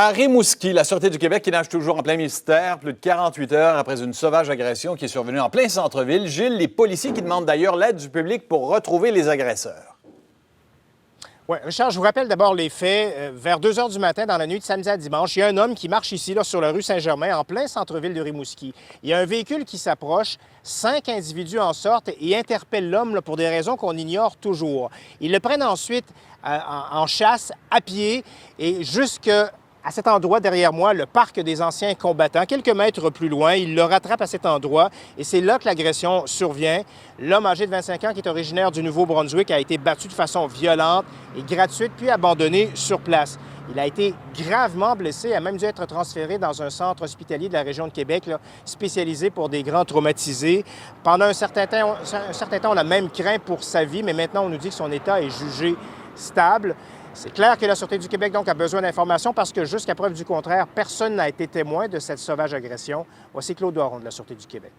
À Rimouski, la Sûreté du Québec qui nage toujours en plein mystère, plus de 48 heures après une sauvage agression qui est survenue en plein centre-ville. Gilles, les policiers qui demandent d'ailleurs l'aide du public pour retrouver les agresseurs. Oui, Richard, je vous rappelle d'abord les faits. Vers 2 heures du matin, dans la nuit de samedi à dimanche, il y a un homme qui marche ici, là, sur la rue Saint-Germain, en plein centre-ville de Rimouski. Il y a un véhicule qui s'approche, 5 individus en sortent et interpellent l'homme là, pour des raisons qu'on ignore toujours. Ils le prennent ensuite en chasse, à pied, et jusqu'à cet endroit derrière moi, le parc des anciens combattants, quelques mètres plus loin. Il le rattrape à cet endroit et c'est là que l'agression survient. L'homme âgé de 25 ans, qui est originaire du Nouveau-Brunswick, a été battu de façon violente et gratuite, puis abandonné sur place. Il a été gravement blessé, a même dû être transféré dans un centre hospitalier de la région de Québec, là, spécialisé pour des grands traumatisés. Pendant un certain temps, on a même craint pour sa vie, mais maintenant, on nous dit que son état est jugé stable. C'est clair que la Sûreté du Québec donc a besoin d'informations parce que jusqu'à preuve du contraire, personne n'a été témoin de cette sauvage agression. Voici Claude Doiron de la Sûreté du Québec.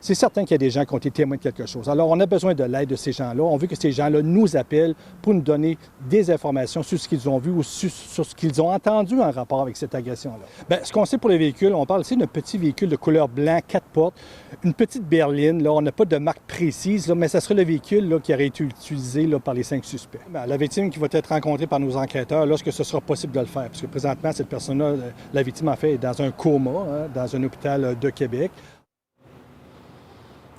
C'est certain qu'il y a des gens qui ont été témoins de quelque chose. Alors, on a besoin de l'aide de ces gens-là. On veut que ces gens-là nous appellent pour nous donner des informations sur ce qu'ils ont vu ou sur ce qu'ils ont entendu en rapport avec cette agression-là. Bien, ce qu'on sait pour les véhicules, on parle ici d'un petit véhicule de couleur blanc, 4 portes, une petite berline. Là, on n'a pas de marque précise, là, mais ça serait le véhicule là, qui aurait été utilisé là, par les 5 suspects. Bien, la victime qui va être rencontrée par nos enquêteurs lorsque ce sera possible de le faire. Parce que présentement, cette personne-là, la victime en fait, est dans un coma, dans un hôpital de Québec.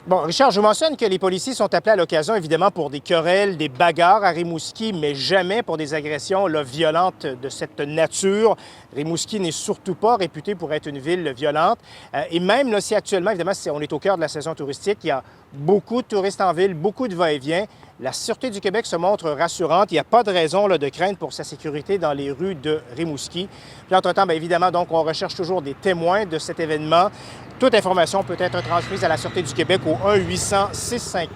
Bon, Richard, je vous mentionne que les policiers sont appelés à l'occasion, évidemment, pour des querelles, des bagarres à Rimouski, mais jamais pour des agressions là, violentes de cette nature. Rimouski n'est surtout pas réputé pour être une ville violente. Et même là, si actuellement, évidemment, on est au cœur de la saison touristique, il y a beaucoup de touristes en ville, beaucoup de va-et-vient. La Sûreté du Québec se montre rassurante. Il n'y a pas de raison là, de crainte pour sa sécurité dans les rues de Rimouski. Puis, entre-temps, bien évidemment, donc, on recherche toujours des témoins de cet événement. Toute information peut être transmise à la Sûreté du Québec au 1-800-659-4264.